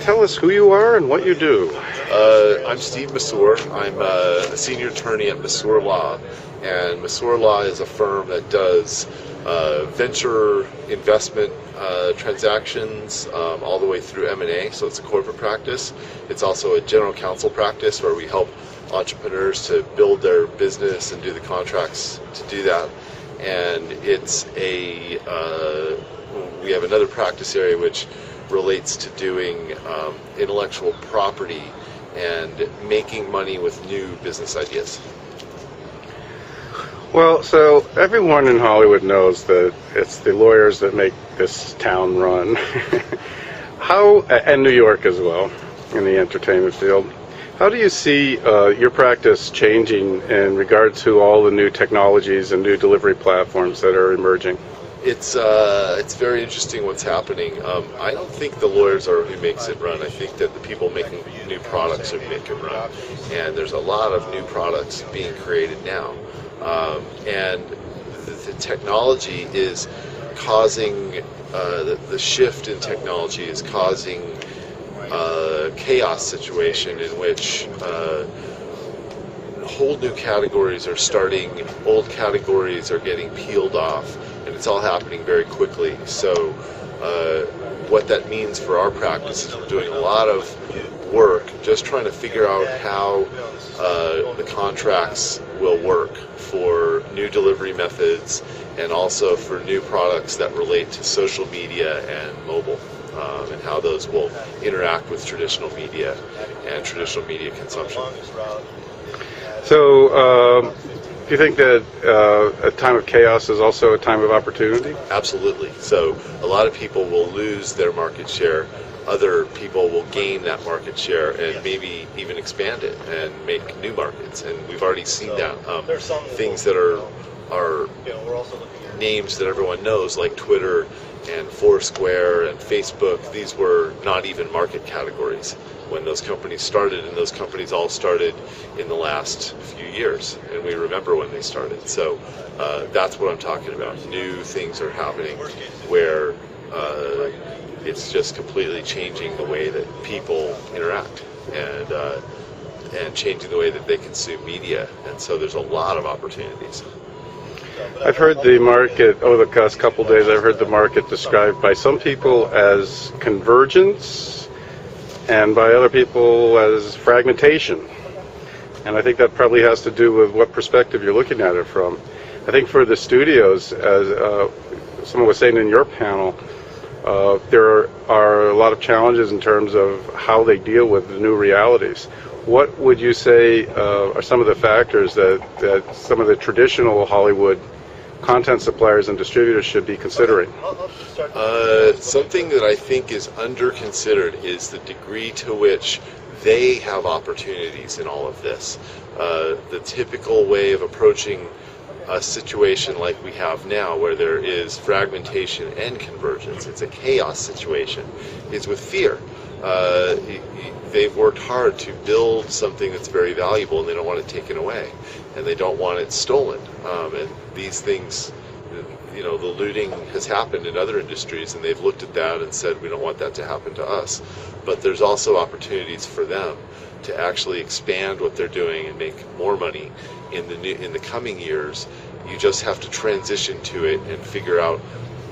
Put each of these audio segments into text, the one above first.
tell us who you are and what you do. I'm Steve Masur. I'm a senior attorney at MasurLaw, and MasurLaw is a firm that does venture investment transactions all the way through M&A, so it's a corporate practice. It's also a general counsel practice where we help entrepreneurs to build their business and do the contracts to do that. And it's we have another practice area which relates to doing intellectual property and making money with new business ideas. Well, so everyone in Hollywood knows that it's the lawyers that make this town run. And New York as well, in the entertainment field. How do you see your practice changing in regard to all the new technologies and new delivery platforms that are emerging? It's very interesting what's happening. I don't think the lawyers are who makes it run. I think that the people making new products are who make it run. And there's a lot of new products being created now. And the technology is causing, the shift in technology is causing a chaos situation in which whole new categories are starting, old categories are getting peeled off, and it's all happening very quickly. So what that means for our practice is we're doing a lot of work just trying to figure out how the contracts will work for new delivery methods and also for new products that relate to social media and mobile, and how those will interact with traditional media and traditional media consumption. So, do you think that a time of chaos is also a time of opportunity? Absolutely. So a lot of people will lose their market share. Other people will gain that market share and maybe even expand it and make new markets. And we've already seen that. Things that are names that everyone knows, like Twitter and Foursquare and Facebook, these were not even market categories when those companies started, and those companies all started in the last few years, and we remember when they started. So that's what I'm talking about. New things are happening where it's just completely changing the way that people interact and changing the way that they consume media, and so there's a lot of opportunities. I've heard the market, over the past couple of days, I've heard the market described by some people as convergence and by other people as fragmentation. And I think that probably has to do with what perspective you're looking at it from. I think for the studios, as someone was saying in your panel, there are a lot of challenges in terms of how they deal with the new realities. What would you say are some of the factors that some of the traditional Hollywood content suppliers and distributors should be considering? Something that I think is under-considered is the degree to which they have opportunities in all of this. The typical way of approaching a situation like we have now, where there is fragmentation and convergence, it's a chaos situation, is with fear. They've worked hard to build something that's very valuable, and they don't want it taken away, and they don't want it stolen. And these things, the looting has happened in other industries, and they've looked at that and said, we don't want that to happen to us. But there's also opportunities for them to actually expand what they're doing and make more money in the coming years. You just have to transition to it and figure out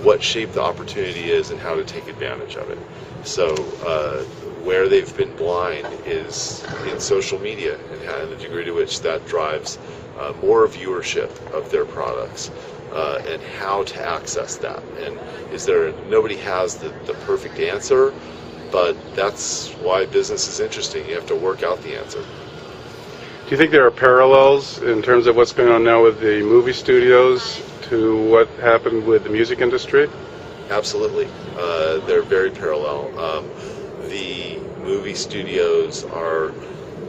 what shape the opportunity is and how to take advantage of it. So where they've been blind is in social media and the degree to which that drives more viewership of their products and how to access that. And nobody has the perfect answer, but that's why business is interesting. You have to work out the answer. Do you think there are parallels in terms of what's going on now with the movie studios to what happened with the music industry? Absolutely. They're very parallel. The movie studios are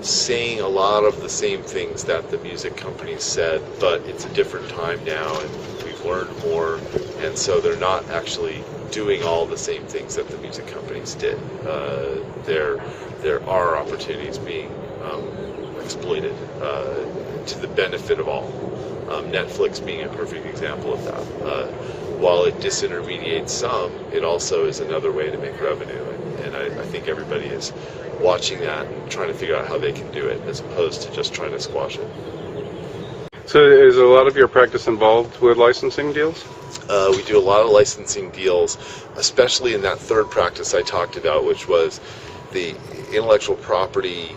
saying a lot of the same things that the music companies said, but it's a different time now, and we've learned more, and so they're not actually doing all the same things that the music companies did. There are opportunities being exploited to the benefit of all. Netflix being a perfect example of that. while it disintermediates some, it also is another way to make revenue. And I think everybody is watching that and trying to figure out how they can do it, as opposed to just trying to squash it. So is a lot of your practice involved with licensing deals? We do a lot of licensing deals, especially in that third practice I talked about, which was the intellectual property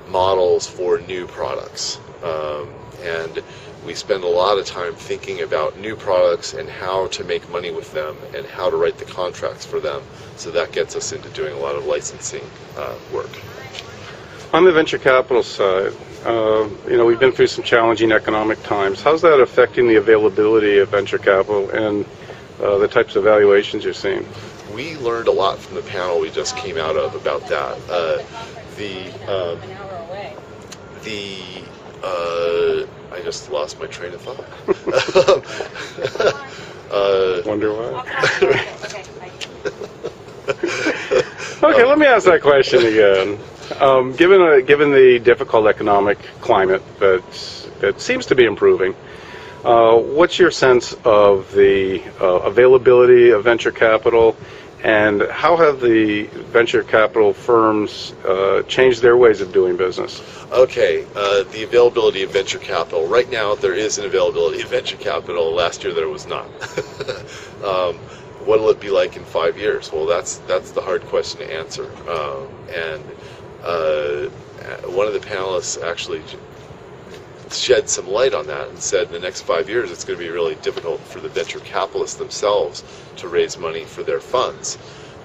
models for new products. And we spend a lot of time thinking about new products and how to make money with them and how to write the contracts for them. So that gets us into doing a lot of licensing work. On the venture capital side, we've been through some challenging economic times. How's that affecting the availability of venture capital and the types of valuations you're seeing? We learned a lot from the panel we just came out of about that. I just lost my train of thought. Wonder why? Okay, let me ask that question again. Given the difficult economic climate that seems to be improving, what's your sense of the availability of venture capital, and how have the venture capital firms changed their ways of doing business? Okay, the availability of venture capital. Right now, there is an availability of venture capital. Last year, there was not. What will it be like in 5 years? Well, that's the hard question to answer. One of the panelists actually shed some light on that and said in the next 5 years it's going to be really difficult for the venture capitalists themselves to raise money for their funds.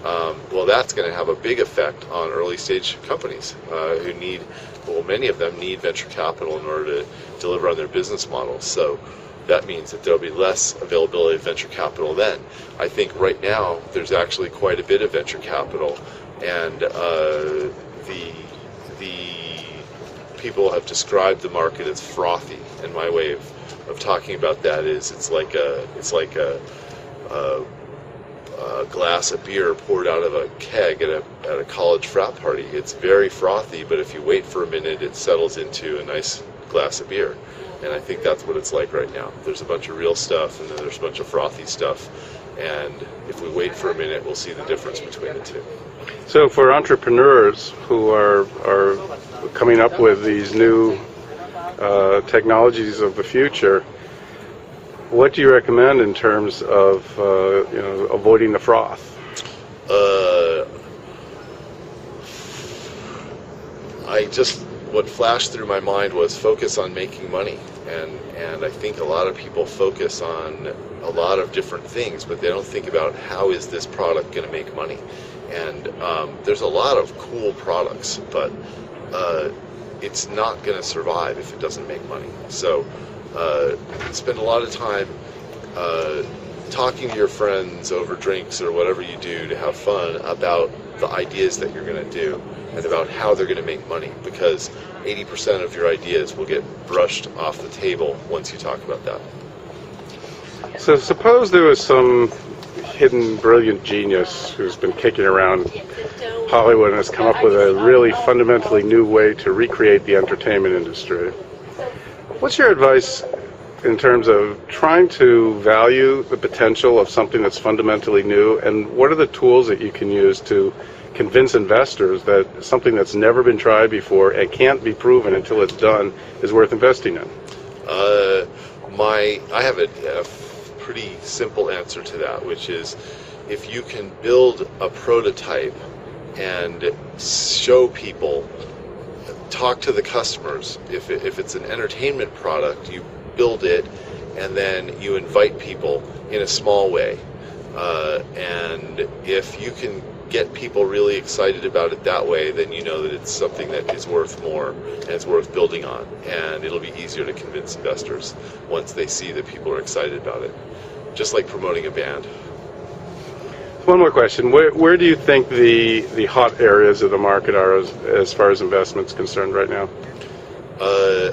Well, that's going to have a big effect on early stage companies who need, well, many of them need venture capital in order to deliver on their business models. So that means that there'll be less availability of venture capital then. I think right now there's actually quite a bit of venture capital, and the people have described the market as frothy, and my way of talking about that is it's like a glass of beer poured out of a keg at a college frat party. It's very frothy, but if you wait for a minute, it settles into a nice glass of beer. And I think that's what it's like right now. There's a bunch of real stuff, and then there's a bunch of frothy stuff. And if we wait for a minute, we'll see the difference between the two. So for entrepreneurs who are coming up with these new technologies of the future, what do you recommend in terms of avoiding the froth? What flashed through my mind was focus on making money, and I think a lot of people focus on a lot of different things, but they don't think about how is this product going to make money. And there's a lot of cool products, but it's not going to survive if it doesn't make money. So spend a lot of time talking to your friends over drinks or whatever you do to have fun about the ideas that you're going to do and about how they're going to make money, because 80% of your ideas will get brushed off the table once you talk about that. So suppose there was some hidden brilliant genius who's been kicking around Hollywood and has come up with a really fundamentally new way to recreate the entertainment industry. What's your advice in terms of trying to value the potential of something that's fundamentally new, and what are the tools that you can use to convince investors that something that's never been tried before and can't be proven until it's done is worth investing in? I have a pretty simple answer to that, which is if you can build a prototype and show people, talk to the customers. If it's an entertainment product, you build it and then you invite people in a small way. And if you can get people really excited about it that way, then you know that it's something that is worth more and it's worth building on. And it'll be easier to convince investors once they see that people are excited about it. Just like promoting a band. One more question. Where do you think the hot areas of the market are as far as investments concerned right now?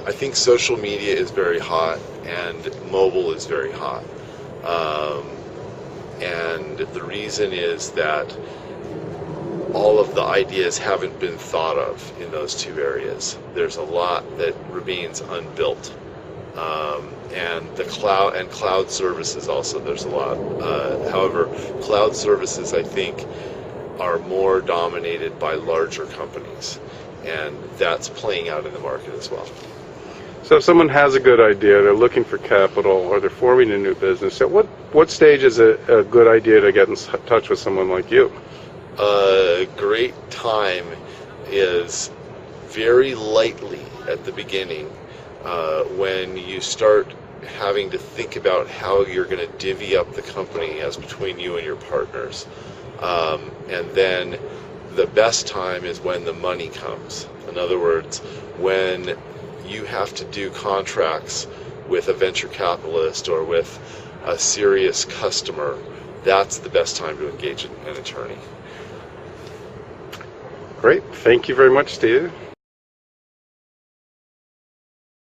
I think social media is very hot and mobile is very hot. And the reason is that all of the ideas haven't been thought of in those two areas. There's a lot that remains unbuilt. and the cloud services also. There's a lot. However, cloud services, I think, are more dominated by larger companies, and that's playing out in the market as well. So if someone has a good idea, they're looking for capital, or they're forming a new business, at what stage is it a good idea to get in touch with someone like you? A great time is very lightly at the beginning, when you start having to think about how you're going to divvy up the company as between you and your partners. And then the best time is when the money comes. In other words, when you have to do contracts with a venture capitalist or with a serious customer, that's the best time to engage an attorney. Great. Thank you very much, Steve.